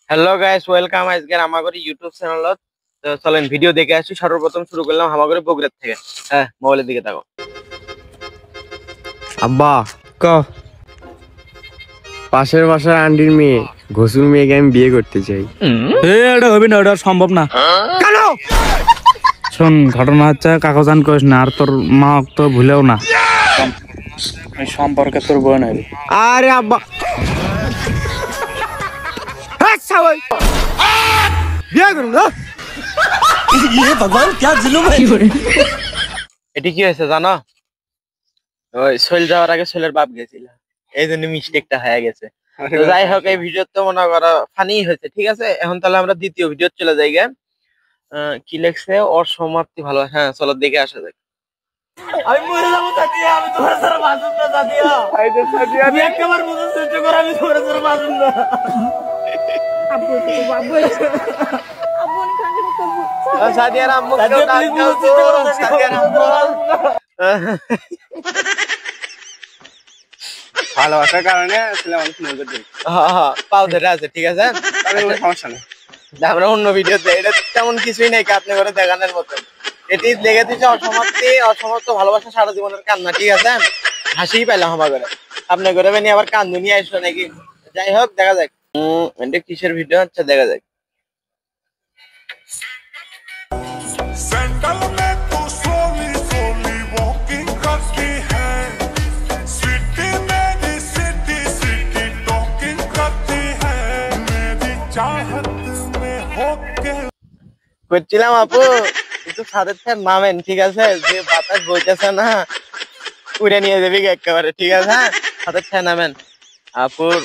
Hello guys, welcome আজকের আমাগর YouTube চ্যানেলত। তো চলেন ভিডিও দেখে আসি। সর্বপ্রথম শুরু করলাম আমাগর বগুড়ার থেকে। হ্যাঁ, মোবাইলের দিকে তাকাও। আব্বা ক পাশের বাসার আন্টির মেয়ে ঘসুর মেয়েকে আমি বিয়ে করতে চাই। এটা হবে না, ওটা সম্ভব না। কেন? শোন, ঘটনা হচ্ছে কাগজান কইস না, আর তোর মা তো ভুলেও না এই সম্পর্কে তোর বোন হবে। আরে আব্বা বিয়ে করুন না। এটি কি হয়েছে জানো? ওই সোহেল যাওয়ার আগে সোহেলের বাপ গেছিল, এই জন্য মিস্টেকটা হয়ে গেছে। তো যাই হোক, এই ভিডিও তো মনে করো ফানি হয়েছে, ঠিক আছে। এখন তাহলে আমরা দ্বিতীয় ভিডিও চলে যাই গে। কি লেখছে? ওর সমাপ্তি ভালো। হ্যাঁ, চলো দেখে আসা যাক। আমি মরে যাবো সাদিয়া, আমি তোমার ছাড়া বাঁচব না সাদিয়া। আমি একবার মতো সহ্য করে আমি তোমার ছাড়া বাঁচব না। সাদিয়ার আম্মু কেউ ডাক দাও তো, সাদিয়ার আম্মু। ভালোবাসার কারণে আসলে মানুষ নজর দেয়। হ্যাঁ, পাও ধরে আছে, ঠিক আছে। তবে কোনো সমস্যা নেই। আমরা অন্য ভিডিওতে এটা তেমন কিছুই নেই আপনি করে দেখানোর মতো। এটি লেগে দিচ্ছে অসমাপ্তি, অসমাপ্ত ভালোবাসা সারা জীবনের কান্না, ঠিক আছে। হাসিই পাইলাম আমার করে, আপনি করে বেনি আবার কান্দু নিয়ে আসলো নাকি। যাই হোক, দেখা যাক এটা কিসের ভিডিও। আচ্ছা, দেখা যাক। सैंडल में तू सोली सोली वॉकिंग करती है, सिटी मेरी सिटी सिटी टॉकिंग करती है, मेरी चाहत में होके করছিলাম আপু একটু ছাদের থেকে নামেন, ঠিক আছে। যে বাতাস বইতেছে না, উড়ে নিয়ে যাবি একেবারে, ঠিক আছে। হ্যাঁ, ছাদের থেকে নামেন আপুর।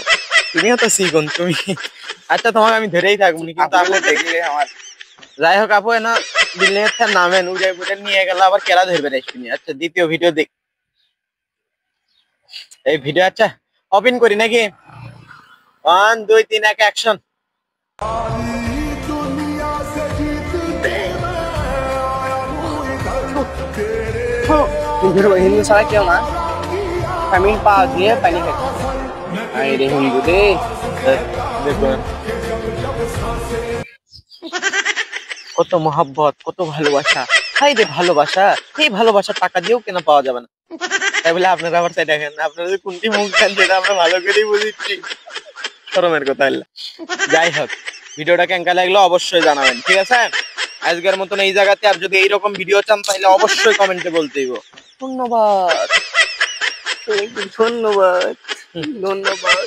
তুমিও তো শিখুন তুমি। আচ্ছা, তোমাকে আমি ধরেই থাকবো, কিন্তু আপু দেখলে আমার। যাই হোক আপু, না বিল্ডিং এর থেকে নামেন, উড়ে উড়ে নিয়ে গেল আবার কেলা ধরবে রেসপিনি। আচ্ছা, দ্বিতীয় ভিডিও দেখ। এই ভিডিও আচ্ছা ওপেন করি নাকি? 1 2 3 1 অ্যাকশন। दुनिया से जीतते मैं आया हूँ इधर तेरे হিন্দু ছাড়া কেউ না। আমি পা দিয়ে পানি খাচ্ছি। আরে হিন্দু রে, দেখুন কত মহাব্বত, কত ভালোবাসা। হাই রে ভালোবাসা, এই ভালোবাসা টাকা দিয়েও কেনা পাওয়া যাবে না। তাই বলে আপনারা আবার চাই দেখেন, আপনারা যে কোনটি মুখ দেন সেটা আমরা ভালো করেই বুঝেছি। শরমের কথা হলো। যাই হোক, ভিডিওটা কেমন লাগলো অবশ্যই জানাবেন, ঠিক আছে। আজকের মতন এই জায়গাতে আর যদি এইরকম ভিডিও চান তাহলে অবশ্যই কমেন্টে বলতে হইব। ধন্যবাদ, ধন্যবাদ, ধন্যবাদ।